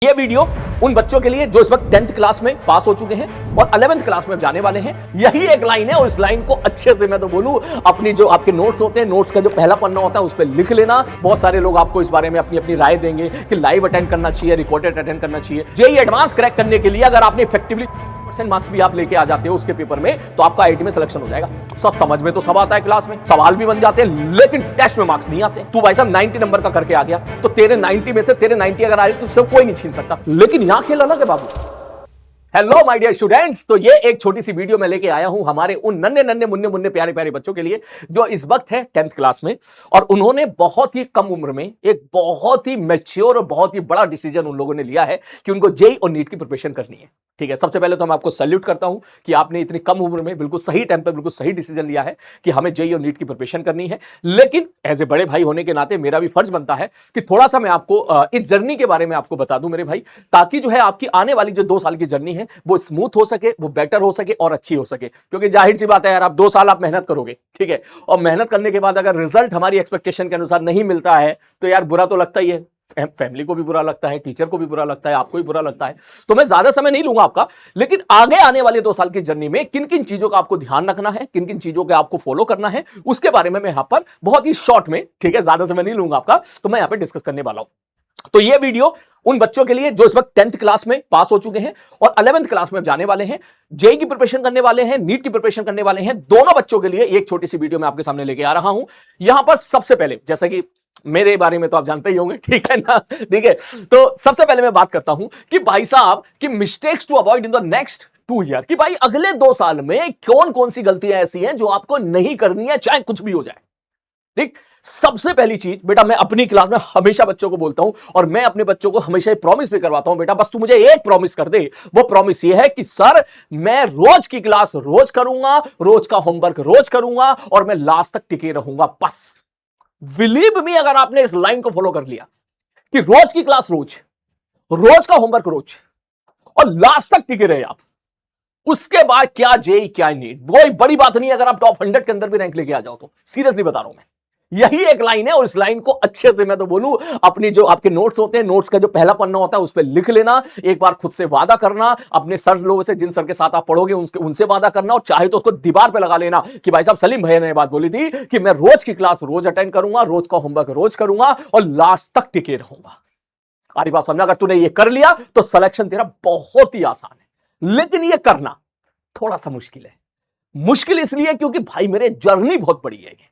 ये वीडियो उन बच्चों के लिए जो इस वक्त 10th क्लास में पास हो चुके हैं और 11th क्लास में जाने वाले हैं। यही एक लाइन है और इस लाइन को अच्छे से मैं तो बोलूं अपनी जो आपके नोट्स होते हैं, नोट्स का जो पहला पन्ना होता है उस पर लिख लेना। बहुत सारे लोग आपको इस बारे में अपनी अपनी राय देंगे कि लाइव अटेंड करना चाहिए, रिकॉर्डेड अटेंड करना चाहिए। जेईई एडवांस क्रैक करने के लिए अगर आपने इफेक्टिवली मार्क्स भी आप लेके आ जाते हो उसके पेपर में तो आपका आईआईटी में सिलेक्शन हो जाएगा। सब समझ में तो सब आता है, क्लास में सवाल भी बन जाते हैं, लेकिन टेस्ट में मार्क्स नहीं आते। तू भाई साहब 90 नंबर का करके आ गया तो तेरे 90 में से तेरे 90 अगर आ रही तो उससे कोई नहीं छीन सकता। लेकिन यहां खेल अलग है बाबू। हेलो माय डियर स्टूडेंट्स, तो ये एक छोटी सी वीडियो मैं लेके आया हूं हमारे उन नन्हे नन्हे मुन्ने मुन्ने प्यारे प्यारे बच्चों के लिए जो इस वक्त है 10th क्लास में और उन्होंने बहुत ही कम उम्र में एक बहुत ही मैच्योर और बहुत ही बड़ा डिसीजन उन लोगों ने लिया है कि उनको जेईई और नीट की प्रिपरेशन करनी है। ठीक है, सबसे पहले तो मैं आपको सैल्यूट करता हूं कि आपने इतनी कम उम्र में बिल्कुल सही टाइम पर बिल्कुल सही डिसीजन लिया है कि हमें जेईई और नीट की प्रिपरेशन करनी है। लेकिन एज ए बड़े भाई होने के नाते मेरा भी फर्ज बनता है कि थोड़ा सा मैं आपको इस जर्नी के बारे में आपको बता दूं मेरे भाई, ताकि जो है आपकी आने वाली जो 2 साल की जर्नी है वो स्मूथ हो सके, वो बेटर हो सके और अच्छी हो सके। क्योंकि जाहिर सी बात है यार, आप 2 साल आप मेहनत करोगे, ठीक है, और मेहनत करने के बाद अगर रिजल्ट हमारी एक्सपेक्टेशन के अनुसार नहीं मिलता है तो यार बुरा तो लगता ही है, फैमिली को भी बुरा लगता है, टीचर को भी बुरा लगता है, आपको भी बुरा लगता है। तो मैं ज्यादा समय नहीं लूंगा आपका, लेकिन आगे आने वाले 2 साल की जर्नी में किन किन चीजों का आपको ध्यान रखना है, किन किन चीजों का आपको फॉलो करना है, उसके बारे में मैं यहां पर बहुत ही शॉर्ट में, ठीक है, ज्यादा समय नहीं लूंगा आपका, तो मैं यहां पर डिस्कस करने वाला हूं। तो ये वीडियो उन बच्चों के लिए जो इस वक्त 10th क्लास में पास हो चुके हैं और 11th क्लास में जाने वाले हैं, जेईई की प्रिपरेशन करने वाले हैं, नीट की प्रिपरेशन करने वाले हैं, दोनों बच्चों के लिए एक छोटी सी वीडियो मैं आपके सामने लेके आ रहा हूं। यहां पर सबसे पहले, जैसा कि मेरे बारे में तो आप जानते ही होंगे, ठीक है ना, ठीक है, तो सबसे पहले मैं बात करता हूं कि भाई साहब कि mistakes to avoid in the next 2 year, कि भाई अगले 2 साल में कौन कौन सी गलतियां ऐसी हैं जो आपको नहीं करनी है, चाहे कुछ भी हो जाए। ठीक, सबसे पहली चीज बेटा, मैं अपनी क्लास में हमेशा बच्चों को बोलता हूं और मैं अपने बच्चों को हमेशा प्रॉमिस भी करवाता हूं, बेटा बस तू मुझे एक प्रॉमिस कर दे। वो प्रॉमिस ये है कि सर मैं रोज की क्लास रोज करूंगा, रोज का होमवर्क रोज करूंगा और मैं लास्ट तक टिके रहूंगा। बस बिलीव मी, अगर आपने इस लाइन को फॉलो कर लिया कि रोज की क्लास रोज, रोज का होमवर्क रोज और लास्ट तक टिके रहे आप, उसके बाद क्या जेईई क्या नीट, वो बड़ी बात नहीं। अगर आप टॉप 100 के अंदर भी रैंक लेके आ जाओ तो सीरियसली बता रहा हूं मैं, यही एक लाइन है और इस लाइन को अच्छे से मैं तो बोलूं अपनी जो आपके नोट्स होते हैं, नोट्स का जो पहला पन्ना होता है उस पर लिख लेना। एक बार खुद से वादा करना, अपने सर लोगों से, जिन सर के साथ आप पढ़ोगे उनसे वादा करना, और चाहे तो उसको दीवार पे लगा लेना कि भाई साहब सलीम भैया ने बात बोली थी कि मैं रोज की क्लास रोज अटेंड करूंगा, रोज का होमवर्क रोज करूंगा और लास्ट तक टिके रहूंगा। सारी बात समझा? अगर तूने ये कर लिया तो सिलेक्शन तेरा बहुत ही आसान है, लेकिन ये करना थोड़ा सा मुश्किल है। मुश्किल इसलिए क्योंकि भाई मेरे जर्नी बहुत बड़ी है।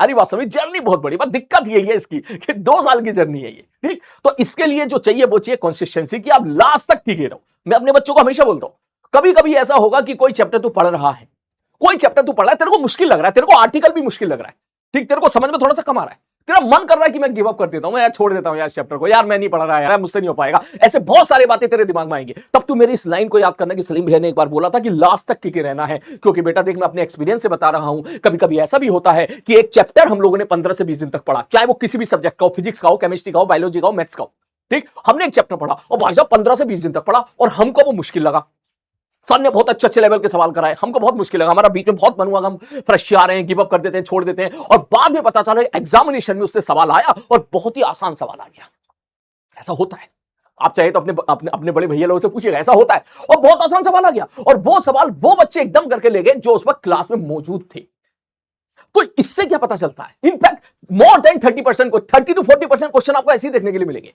अरे बात समझ, जर्नी बहुत बड़ी, बात दिक्कत यही है इसकी कि 2 साल की जर्नी है ये। ठीक, तो इसके लिए जो चाहिए वो चाहिए कंसिस्टेंसी, कि आप लास्ट तक टिके रहो। मैं अपने बच्चों को हमेशा बोलता हूं, कभी कभी ऐसा होगा कि कोई चैप्टर तू पढ़ रहा है, कोई चैप्टर तू पढ़ रहा है, तेरे को मुश्किल लग रहा है, तेरे को आर्टिकल भी मुश्किल लग रहा है, ठीक, तेरे को समझ में थोड़ा सा कम आ रहा है, तेरा मन कर रहा है कि मैं गिव अप कर देता हूं, मैं यार छोड़ देता हूं यार इस चैप्टर को, यार मैं नहीं पढ़ रहा है, यार मुझसे नहीं हो पाएगा, ऐसे बहुत सारी बातें तेरे दिमाग में आएंगी। तब तू मेरी इस लाइन को याद करना कि सलीम भैया ने एक बार बोला था कि लास्ट तक टिके रहना है। क्योंकि बेटा देख, मैं अपने एक्सपीरियंस से बता रहा हूं, कभी कभी ऐसा भी होता है कि एक चैप्टर हम लोगों ने 15 से 20 दिन तक पढ़ा, चाहे वो किसी भी सब्जेक्ट का हो, फिजिक्स का हो, केमिस्ट्री का हो, बायोलॉजी का हो, मैथ्स का हो। ठीक, हमने एक चैप्टर पढ़ा और भाई साहब 15 से 20 दिन तक पढ़ा और हमको वो मुश्किल लगा। सर ने बहुत अच्छे अच्छे लेवल के सवाल कराए, हमको बहुत मुश्किल लगा, हमारा बीच में बहुत मन हुआ, हम फ्रेश आ रहे हैं, गिव अप कर देते हैं, छोड़ देते हैं, और बाद में पता चला एग्जामिनेशन में उससे सवाल आया और बहुत ही आसान सवाल आ गया। ऐसा होता है, आप चाहे तो अपने बड़े भैया लोगों से पूछिएगा, ऐसा होता है, और बहुत आसान सवाल आ गया और वो सवाल वो बच्चे एकदम करके ले गए जो उस वक्त क्लास में मौजूद थे। तो इससे क्या पता चलता है, इनफैक्ट मोर देन 30% को 30 to 40% क्वेश्चन आपको ऐसे ही देखने के लिए मिलेंगे।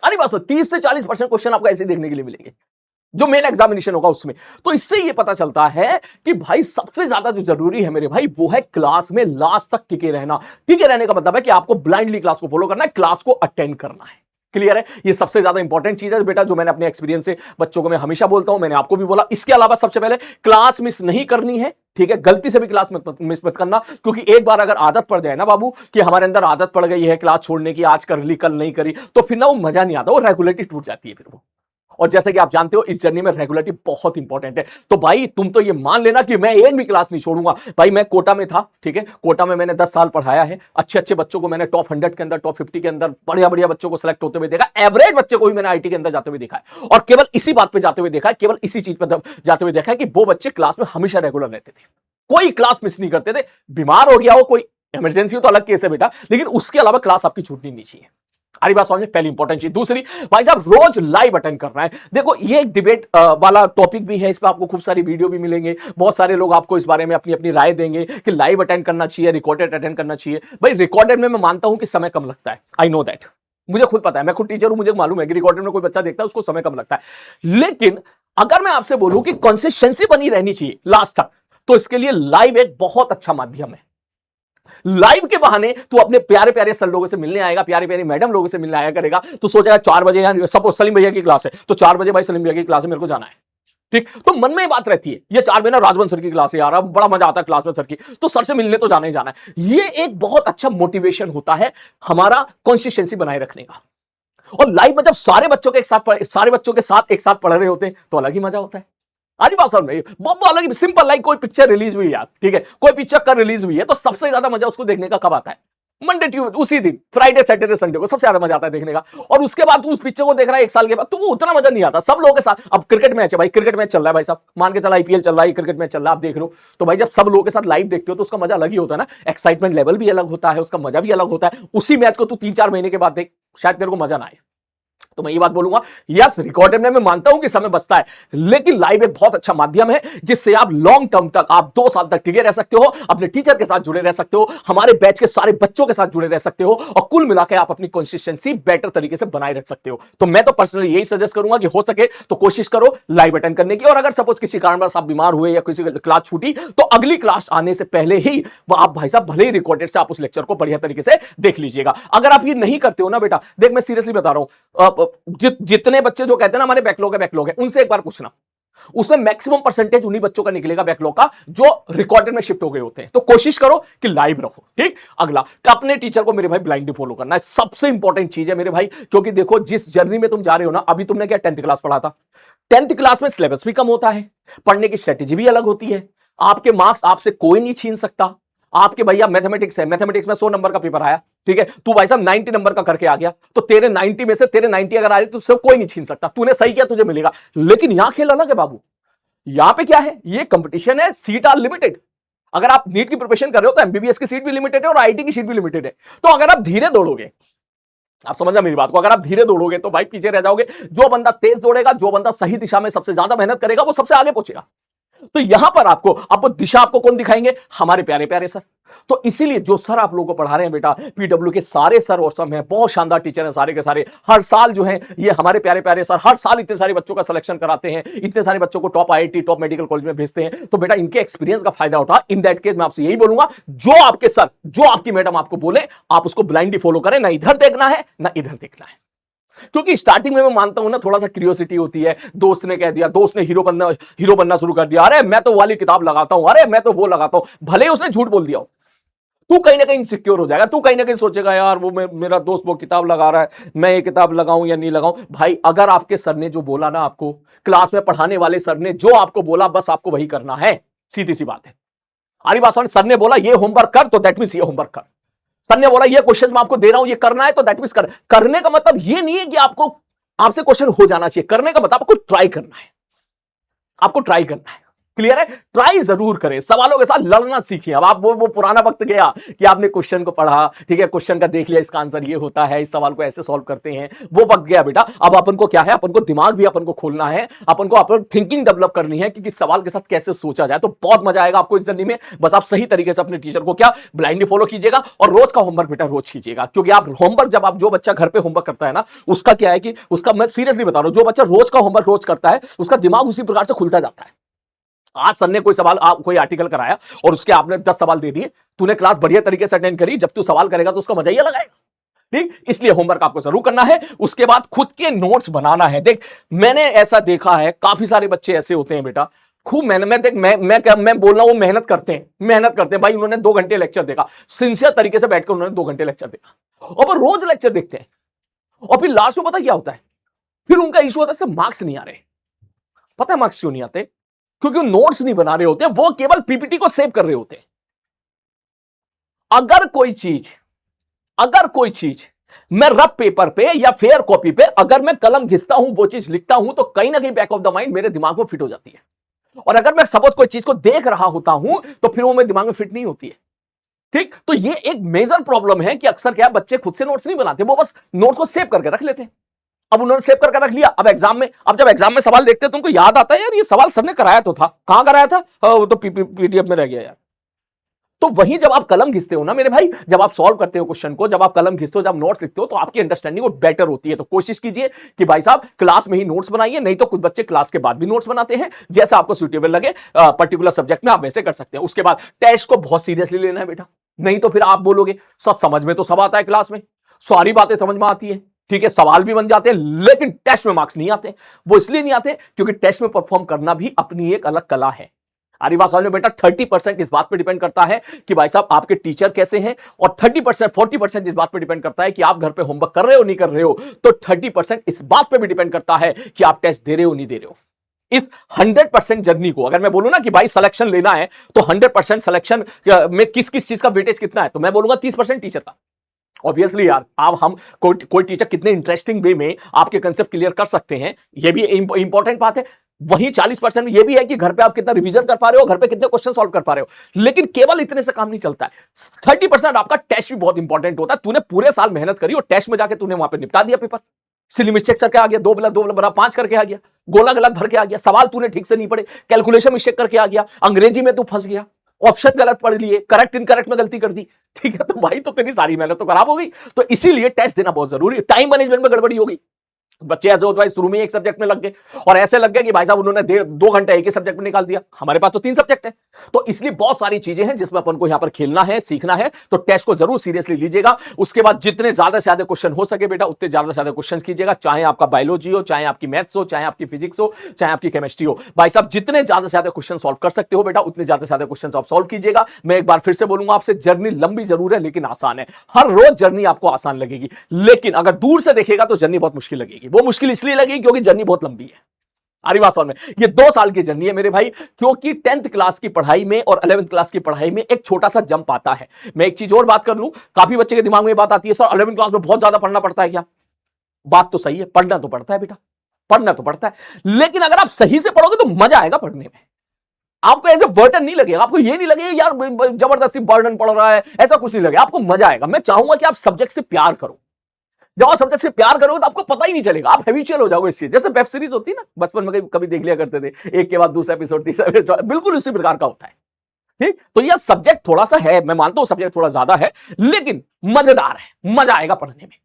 अरे बस 30 से 40% क्वेश्चन आपको ऐसे देखने के लिए मिलेंगे जो मेन एग्जामिनेशन होगा उसमें। तो इससे ये पता चलता है कि भाई सबसे ज्यादा जो जरूरी है मेरे भाई वो है क्लास में लास्ट तक टिके रहना। टिके रहने का मतलब है कि आपको ब्लाइंडली क्लास को फॉलो करना है, क्लास को अटेंड करना है। क्लियर है? ये सबसे ज्यादा इंपॉर्टेंट चीज है बेटा, जो मैंने अपने एक्सपीरियंस से बच्चों को मैं हमेशा बोलता हूं, मैंने आपको भी बोला। इसके अलावा सबसे पहले क्लास मिस नहीं करनी है, ठीक है, गलती से भी क्लास मिस मत करना, क्योंकि एक बार अगर आदत पड़ जाए ना बाबू कि हमारे अंदर आदत पड़ गई है क्लास छोड़ने की, आज कर ली कल नहीं करी, तो फिर ना वो मजा नहीं आता, वो रेगुलरिटी टूट जाती है फिर वो। और जैसे कि आप जानते हो इस जर्नी में रेगुलरिटी बहुत इंपॉर्टेंट है। तो भाई तुम तो ये मान लेना कि मैं एक भी क्लास नहीं छोड़ूंगा। भाई मैं कोटा में था, ठीक है, कोटा में मैंने 10 साल पढ़ाया है, अच्छे अच्छे बच्चों को मैंने टॉप 100 के अंदर, टॉप 50 के अंदर बढ़िया बढ़िया बच्चों को सिलेक्ट होते हुए देखा, एवरेज बच्चे को भी मैंने आईटी के अंदर जाते हुए देखा है, और केवल इसी बात पे जाते हुए देखा है, केवल इसी चीज पर जाते हुए देखा है कि वो बच्चे क्लास में हमेशा रेगुलर रहते थे, कोई क्लास मिस नहीं करते थे। बीमार हो गया हो, कोई इमरजेंसी हो तो अलग केस है बेटा, लेकिन उसके अलावा क्लास आपकी छूटनी नहीं चाहिए। हमारी बात समझ में, पहली इंपॉर्टेंट चीज। दूसरी, भाई साहब रोज लाइव अटेंड करना है। देखो ये एक डिबेट वाला टॉपिक भी है, इस पर आपको खूब सारी वीडियो भी मिलेंगे, बहुत सारे लोग आपको इस बारे में अपनी अपनी राय देंगे कि लाइव अटेंड करना चाहिए, रिकॉर्डेड अटेंड करना चाहिए। भाई रिकॉर्डेड में मैं मानता हूं कि समय कम लगता है, आई नो दैट, मुझे खुद पता है, मैं खुद टीचर हूं, मुझे मालूम है कि रिकॉर्डेड में कोई बच्चा देखता है उसको समय कम लगता है। लेकिन अगर मैं आपसे बोलूं कि कंसिस्टेंसी बनी रहनी चाहिए लास्ट तक, तो इसके लिए लाइव एक बहुत अच्छा माध्यम है। लाइव के बहाने तू अपने प्यारे प्यारे सर लोगों से मिलने आएगा, प्यारे प्यारे मैडम लोगों से मिलने आया करेगा। तू सोचेगा 4 बजे, यार सपोज सलीम भैया की क्लास है, तो 4 बजे भाई सलीम भैया की क्लास है, मेरे को जाना है, ठीक। तो मन में ये बात रहती है, ये 4 बजे ना राजवंश सर की क्लास है यार, बड़ा मजा आता है क्लास में सर की, तो सर से मिलने तो जाना ही जाना है। ये एक बहुत अच्छा मोटिवेशन होता है हमारा कंसिस्टेंसी बनाए रखने का। और लाइव में जब सारे बच्चों के साथ एक साथ पढ़ रहे होते हैं तो अलग ही मजा होता है। आज बात समझ में, बहुत अलग ही सिंपल, लाइक कोई पिक्चर रिलीज हुई यार, ठीक है, कोई पिक्चर कल रिलीज हुई है तो सबसे ज्यादा मजा उसको देखने का कब आता है? मंडे ट्यूजडे, उसी दिन, फ्राइडे सैटरडे संडे को सबसे ज्यादा मजा आता है देखने का। और उसके बाद तू उस पिक्चर को देख रहा है 1 साल के बाद, तो वो उतना मजा नहीं आता सब लोगों के साथ। अब क्रिकेट मैच है भाई, क्रिकेट मैच चल रहा है भाई साहब, मान के चला आईपीएल चल रहा है, क्रिकेट मैच चल रहा है, आप देख रहे हो, तो भाई जब सब लोगों के साथ लाइव देखते हो तो उसका मजा अलग ही होता है ना, एक्साइटमेंट लेवल भी अलग होता है, उसका मजा भी अलग होता है। उसी मैच को तू 3-4 महीने के बाद देख, शायद तेरे को मजा ना आए। तो मैं ये बात बोलूंगा, यस रिकॉर्डेड में मैं मानता हूं कि समय बचता है, लेकिन लाइव एक बहुत अच्छा माध्यम है जिससे आप लॉन्ग टर्म तक, आप 2 साल तक टिके रह सकते हो, अपने टीचर के साथ जुड़े रह सकते हो, हमारे बैच के सारे बच्चों के साथ जुड़े रह सकते हो, और कुल मिलाकर आप अपनी कंसिस्टेंसी बेटर तरीके से बनाए रख सकते हो। तो मैं तो पर्सनली यही सजेस्ट करूंगा कि हो सके तो कोशिश करो लाइव अटेंड करने की। और अगर सपोज किसी कारणवश आप बीमार हुए या किसी क्लास छूटी, तो अगली क्लास आने से पहले ही आप भाई साहब भले ही रिकॉर्डेड से आप उस लेक्चर को बढ़िया तरीके से देख लीजिएगा। अगर आप ये नहीं करते हो ना बेटा, देख मैं सीरियसली बता रहा हूं, जितने बच्चे जो कहते हैं ना हमारे बैकलॉग है, उनसे एक बार पूछना, उसमें मैक्सिमम परसेंटेज उन्हीं बच्चों का निकलेगा बैकलॉग का जो रिकॉर्डेड में शिफ्ट हो गए होते हैं। तो कोशिश करो कि लाइव रहो, ठीक। अगला, अपने टीचर को मेरे भाई ब्लाइंडली फॉलो करना है, सबसे इंपॉर्टेंट चीज है मेरे भाई। क्योंकि देखो जिस जर्नी में तुम जा रहे हो ना, अभी तुमने क्या 10th क्लास पढ़ा था, 10th क्लास में सिलेबस भी कम होता है, पढ़ने की स्ट्रेटेजी भी अलग होती है, आपके मार्क्स आपसे कोई नहीं छीन सकता। आपके भैया मैथमेटिक्स है, मैथमेटिक्स में 100 नंबर का पेपर आया, ठीक है, तू भाई साहब 90 नंबर का करके आ गया, तो तेरे 90 में से तेरे 90 अगर आ रही तो सब कोई नहीं छीन सकता, तूने सही किया तुझे मिलेगा। लेकिन यहां खेल अलग है बाबू, यहां पे क्या है, ये कंपटीशन है, सीट आर लिमिटेड। अगर आप नीट की प्रिपरेशन कर रहे हो तो एमबीबीएस की सीट भी लिमिटेड है और आईटी की सीट भी लिमिटेड है। तो अगर आप धीरे दौड़ोगे, आप समझना मेरी बात को, अगर आप धीरे दौड़ोगे तो भाई पीछे रह जाओगे। जो बंदा तेज दौड़ेगा, जो बंदा सही दिशा में सबसे ज्यादा मेहनत करेगा, वो सबसे आगे पहुंचेगा। तो यहां पर आपको दिशा आपको कौन दिखाएंगे? हमारे प्यारे प्यारे सर। तो इसीलिए जो सर आप लोगों को पढ़ा रहे हैं बेटा, पीडब्ल्यू के सारे सर औसम हैं, बहुत शानदार टीचर हैं सारे के सारे। हर साल जो है ये हमारे प्यारे प्यारे सर हर साल इतने सारे बच्चों का सिलेक्शन कराते हैं, इतने सारे बच्चों को top IIT top medical college में भेजते हैं। तो बेटा इनके एक्सपीरियंस का फायदा उठा। इन दैट केस मैं आपसे यही बोलूंगा, जो आपके सर, जो आपकी मैडम आपको बोले, आप उसको ब्लाइंडली फॉलो करें, ना इधर देखना है ना इधर देखना है। क्योंकि स्टार्टिंग में मैं मानता हूं ना, थोड़ा सा क्यूरियोसिटी होती है, दोस्त ने कह दिया, दोस्त ने हीरो बनना शुरू कर दिया, अरे मैं तो वाली किताब लगाता हूं, अरे मैं तो वो लगाता हूं, भले ही उसने झूठ बोल दिया हो, तू कहीं ना कहीं इनसिक्योर हो जाएगा, तू कहीं ना कहीं सोचेगा यार वो मेरा दोस्त वो किताब लगा रहा है, मैं ये किताब लगाऊं या नहीं लगाऊं। भाई अगर आपके सर ने जो बोला ना, आपको क्लास में पढ़ाने वाले सर ने जो आपको बोला, बस आपको वही करना है, सीधी सी बात है। हमारी बात समझ, सर ने बोला ये होमवर्क कर, तो दैट मींस ये होमवर्क कर। सर ने बोला ये क्वेश्चन मैं आपको दे रहा हूं, ये करना है, तो दैट मींस करने का मतलब ये नहीं है कि आपसे क्वेश्चन हो जाना चाहिए। करने का मतलब आपको ट्राई करना है, आपको ट्राई करना है। क्लियर है? ट्राई जरूर करें, सवालों के साथ लड़ना सीखिए। अब आप वो पुराना वक्त गया कि आपने क्वेश्चन को पढ़ा, ठीक है, क्वेश्चन का देख लिया, इसका आंसर ये होता है, इस सवाल को ऐसे सॉल्व करते हैं, वो वक्त गया बेटा। अब अपन को क्या है, अपन को दिमाग भी अपन को खोलना है, अपन को अपन थिंकिंग डेवलप करनी है कि किस सवाल के साथ कैसे सोचा जाए। तो बहुत मजा आएगा आपको इस जर्नी में। बस आप सही तरीके से अपने टीचर को क्या ब्लाइंडली फॉलो कीजिएगा, और रोज का होमवर्क बेटा रोज कीजिएगा। क्योंकि आप होमवर्क, जब आप जो बच्चा घर पे होमवर्क करता है ना, उसका क्या है कि उसका, मैं सीरियसली बता रहा हूं, जो बच्चा रोज का होमवर्क रोज करता है, उसका दिमाग उसी प्रकार से खुलता जाता है। आज सर ने कोई सवाल, कोई आर्टिकल कराया और उसके आपने 10 सवाल दे दिए, तूने क्लास बढ़िया तरीके से अटेंड करी, जब तू सवाल करेगा तो उसका मजा ही अलग आएगा, ठीक। इसलिए होमवर्क आपको जरूर करना है। उसके बाद खुद के नोट्स बनाना है। देख मैंने ऐसा देखा है, काफी सारे बच्चे ऐसे होते हैं बेटा, खूब मेहनत, देख मैं बोल रहा हूं, वो मेहनत करते हैं भाई। उन्होंने 2 घंटे लेक्चर देखा, सिंसियर तरीके से बैठकर उन्होंने 2 घंटे लेक्चर देखा, और वो रोज लेक्चर देखते हैं, और फिर लास्ट में पता क्या होता है, फिर उनका इशू होता है मार्क्स नहीं आ रहे। पता है मार्क्स क्यों नहीं आते? क्योंकि वो नोट्स नहीं बना रहे होते, वो केवल पीपीटी को सेव कर रहे होते। अगर कोई चीज मैं रफ पेपर पे या फेयर कॉपी पे अगर मैं कलम घिसता हूं, वो चीज लिखता हूं, तो कहीं ना कहीं बैक ऑफ द माइंड मेरे दिमाग में फिट हो जाती है। और अगर मैं सपोज कोई चीज को देख रहा होता हूं, तो फिर वो मेरे दिमाग में फिट नहीं होती है। ठीक, तो ये एक मेजर प्रॉब्लम है कि अक्सर क्या बच्चे खुद से नोट्स नहीं बनाते, वो बस नोट्स को सेव करके रख लेते हैं। अब उन्होंने सेव करके रख लिया, अब एग्जाम में, अब जब एग्जाम में सवाल देखते हैं तो उनको याद आता है यार ये सवाल सर ने कराया तो था, कहां कराया था, वो तो पीडीएफ में रह गया यार। तो वहीं जब आप कलम घिसते हो ना मेरे भाई, जब आप सॉल्व करते हो क्वेश्चन को, जब आप कलम घिसते हो, जब नोट्स लिखते हो, तो आपकी अंडरस्टैंडिंग वो बेटर होती है। तो कोशिश कीजिए कि भाई साहब क्लास में ही नोट्स बनाइए, नहीं तो कुछ बच्चे क्लास के बाद भी नोट्स बनाते हैं, जैसा आपको सुटेबल लगे पर्टिकुलर सब्जेक्ट में आप वैसे कर सकते हैं। उसके बाद टेस्ट को बहुत सीरियसली लेना है बेटा, नहीं तो फिर आप बोलोगे सर समझ में तो सब आता है, क्लास में सारी बातें समझ में आती है, ठीक है, सवाल भी बन जाते हैं, लेकिन टेस्ट में मार्क्स नहीं आते। वो इसलिए नहीं आते क्योंकि टेस्ट में परफॉर्म करना भी अपनी एक अलग कला है। आरी बात समझ में बेटा, 30% इस बात पे डिपेंड करता है कि भाई साहब आपके टीचर कैसे हैं, और 30% 40% इस बात पे डिपेंड करता है कि आप घर पे होमवर्क कर रहे हो नहीं कर रहे हो। तो 30% इस बात पे भी डिपेंड करता है कि आप टेस्ट दे रहे हो नहीं दे रहे हो। इस 100% जर्नी को अगर मैं बोलूं ना कि भाई सिलेक्शन लेना है, तो 100% सिलेक्शन में किस किस चीज का वेटेज कितना है, तो मैं बोलूंगा 30% टीचर का। ऑब्वियसली यार, आप हम कोई टीचर कितने इंटरेस्टिंग वे में आपके कंसेप्ट क्लियर कर सकते हैं, ये भी इंपॉर्टेंट बात है। वहीं 40% ये भी है कि घर पे आप कितना रिवीजन कर पा रहे हो, घर पे कितने क्वेश्चन सॉल्व कर पा रहे हो। लेकिन केवल इतने से काम नहीं चलता है। 30% आपका टेस्ट भी बहुत इंपॉर्टेंट होता है। तूने पूरे साल मेहनत करी और टेस्ट में जाके तूने वहां पे निपटा दिया पेपर, सिली मिस्टेक करके आ गया, 2+2=5 करके आ गया, गोला गलत भर के आ गया, सवाल तूने ठीक से नहीं पढ़े, कैलकुलेशन मिस्टेक करके आ गया, अंग्रेजी में तू फंस गया, ऑप्शन गलत पढ़ लिए, करेक्ट इनकरेक्ट में गलती कर दी, ठीक है, तो भाई तो तेरी सारी मेहनत तो खराब हो गई। तो इसीलिए टेस्ट देना बहुत जरूरी है। टाइम मैनेजमेंट में गड़बड़ी हो गई, बच्चे ऐसे होते भाई शुरू में एक सब्जेक्ट में लग गए, और ऐसे लग गए कि भाई साहब उन्होंने 2 घंटे एक ही सब्जेक्ट में निकाल दिया, हमारे पास तो 3 सब्जेक्ट है। तो इसलिए बहुत सारी चीजें हैं जिसमें अपन को यहां पर खेलना है, सीखना है। तो टेस्ट को जरूर सीरियसली लीजिएगा। उसके बाद जितने ज्यादा से ज्यादा क्वेश्चन हो सके बेटा, उतने ज्यादा से ज्यादा क्वेश्चन कीजिएगा, चाहे आपका बायोलॉजी हो, चाहे आपकी मैथ्स हो, चाहे आपकी फिजिक्स हो, चाहे आपकी केमिस्ट्री हो। भाई साहब जितने ज्यादा से ज्यादा क्वेश्चन सॉल्व कर सकते हो बेटा, उतने ज्यादा से ज्यादा क्वेश्चन आप सॉल्व कीजिएगा। मैं एक बार फिर से बोलूंगा आपसे, जर्नी लंबी जरूर है लेकिन आसान है। हर रोज जर्नी आपको आसान लगेगी, लेकिन अगर दूर से देखेगा तो जर्नी बहुत मुश्किल लगेगी। वो मुश्किल इसलिए लगेगी क्योंकि जर्नी बहुत लंबी है। आरी बात समझ में, ये 2 साल की जर्नी है मेरे भाई, क्योंकि 10th क्लास की पढ़ाई में और 11th क्लास की पढ़ाई में एक छोटा सा जंप आता है। मैं एक चीज और बात कर लूं, काफी बच्चे के दिमाग में बात आती है सर 11th क्लास में बहुत ज्यादा पढ़ना पड़ता है क्या? बात तो सही है, पढ़ना तो पड़ता है बेटा, पढ़ना तो पड़ता है, लेकिन अगर आप सही से पढ़ोगे तो मजा आएगा पढ़ने में। आपको ऐसे बर्डन नहीं लगेगा, आपको ये नहीं लगेगा यार जबरदस्ती बर्डन पड़ रहा है, ऐसा कुछ नहीं लगेगा, आपको मजा आएगा। मैं चाहूंगा कि आप सब्जेक्ट से प्यार करो। जब आप सब्जेक्ट से प्यार करोगे तो आपको पता ही नहीं चलेगा, आप हैबिचुअल हो जाओगे इस चीज। जैसे वेब सीरीज होती है ना, बचपन में कभी देख लिया करते थे, एक के बाद दूसरा एपिसोड, तीसरा एपिसोड, बिल्कुल उसी प्रकार का होता है। ठीक, तो यह सब्जेक्ट थोड़ा सा है, मैं मानता हूं सब्जेक्ट थोड़ा ज्यादा है, लेकिन मजेदार है, मजा आएगा पढ़ने में।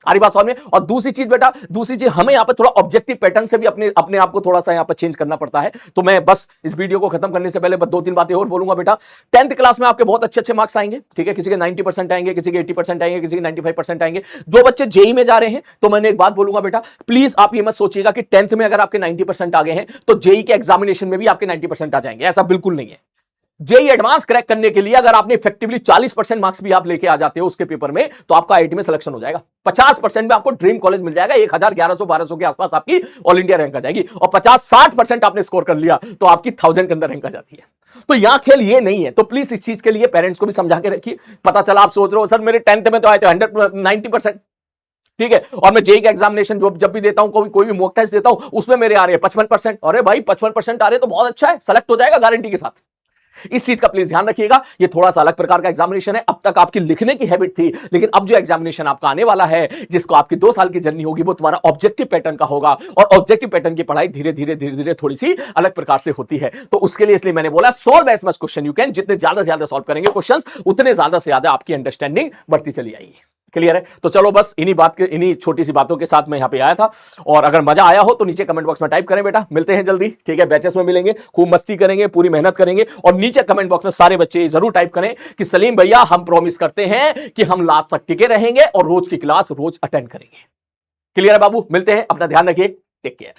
सारी बात समझ में। और दूसरी चीज बेटा, दूसरी चीज हमें यहाँ पे थोड़ा ऑब्जेक्टिव पैटर्न से भी अपने आप को थोड़ा सा यहाँ पे चेंज करना पड़ता है। तो मैं बस इस वीडियो को खत्म करने से पहले बस 2-3 बातें और बोलूंगा बेटा। 10th क्लास में आपके बहुत अच्छे मार्क्स आएंगे, ठीक है, किसी के 90% आएंगे, किसी के 80% आएंगे, किसी के 95% आएंगे। जो बच्चे जेई में जा रहे हैं, तो मैंने एक बात बोलूंगा बेटा, प्लीज आप ये मत सोचिएगा कि 10th में अगर आपके 90% आ गए हैं तो जेई के एग्जामिनेशन में भी आपके 90% आ जाएंगे, ऐसा बिल्कुल नहीं है। जेई एडवांस क्रैक करने के लिए अगर आपने इफेक्टिवली 40% मार्क्स भी आप लेके आ जाते हो उसके पेपर में, तो आपका आईआईटी में सिलेक्शन हो जाएगा। 50% में आपको ड्रीम कॉलेज मिल जाएगा, 1000, 1100, 1200 के आसपास आपकी ऑल इंडिया रैंक आ जाएगी। और 50-60% आपने स्कोर कर लिया तो आपकी 1000 के अंदर रैंक आ जाती है। तो यहां खेल ये नहीं है। तो प्लीज इस चीज के लिए पेरेंट्स को भी समझा के रखिए। पता चला आप सोच रहे हो सर मेरे 10th में तो आए थे 90%, ठीक है, और मैं जेई का एग्जामिनेशन जब भी देता हूं, कोई भी मॉक टेस्ट देता हूं, उसमें मेरे आ रहे हैं 55%। अरे भाई 55% आ रहे तो बहुत अच्छा है, सेलेक्ट हो जाएगा गारंटी के साथ। इस चीज का प्लीज ध्यान रखिएगा। ये थोड़ा सा अलग प्रकार का एग्जामिनेशन है। अब तक आपकी लिखने की हैबिट थी, लेकिन अब जो एग्जामिनेशन आपका आने वाला है, जिसको आपकी 2 साल की जर्नी होगी, वो तुम्हारा ऑब्जेक्टिव पैटर्न का होगा। और ऑब्जेक्टिव पैटर्न की पढ़ाई धीरे धीरे थोड़ी सी अलग प्रकार से होती है। तो उसके लिए इसलिए मैंने बोला solve as much question you can. जितने ज्यादा से ज्यादा सॉल्व करेंगे क्वेश्चन, उतने ज्यादा से ज्यादा आपकी अंडरस्टैंडिंग बढ़ती चली आएगी। क्लियर है? तो चलो बस इन्हीं छोटी सी बातों के साथ मैं यहां पे आया था। और अगर मजा आया हो तो नीचे कमेंट बॉक्स में टाइप करें बेटा। मिलते हैं जल्दी, ठीक है, बैचेस में मिलेंगे, खूब मस्ती करेंगे, पूरी मेहनत करेंगे। और नीचे कमेंट बॉक्स में सारे बच्चे जरूर टाइप करें कि सलीम भैया हम प्रॉमिस करते हैं कि हम लास्ट तक टिके रहेंगे और रोज की क्लास रोज अटेंड करेंगे। क्लियर है बाबू? मिलते हैं, अपना ध्यान रखिए, टेक केयर।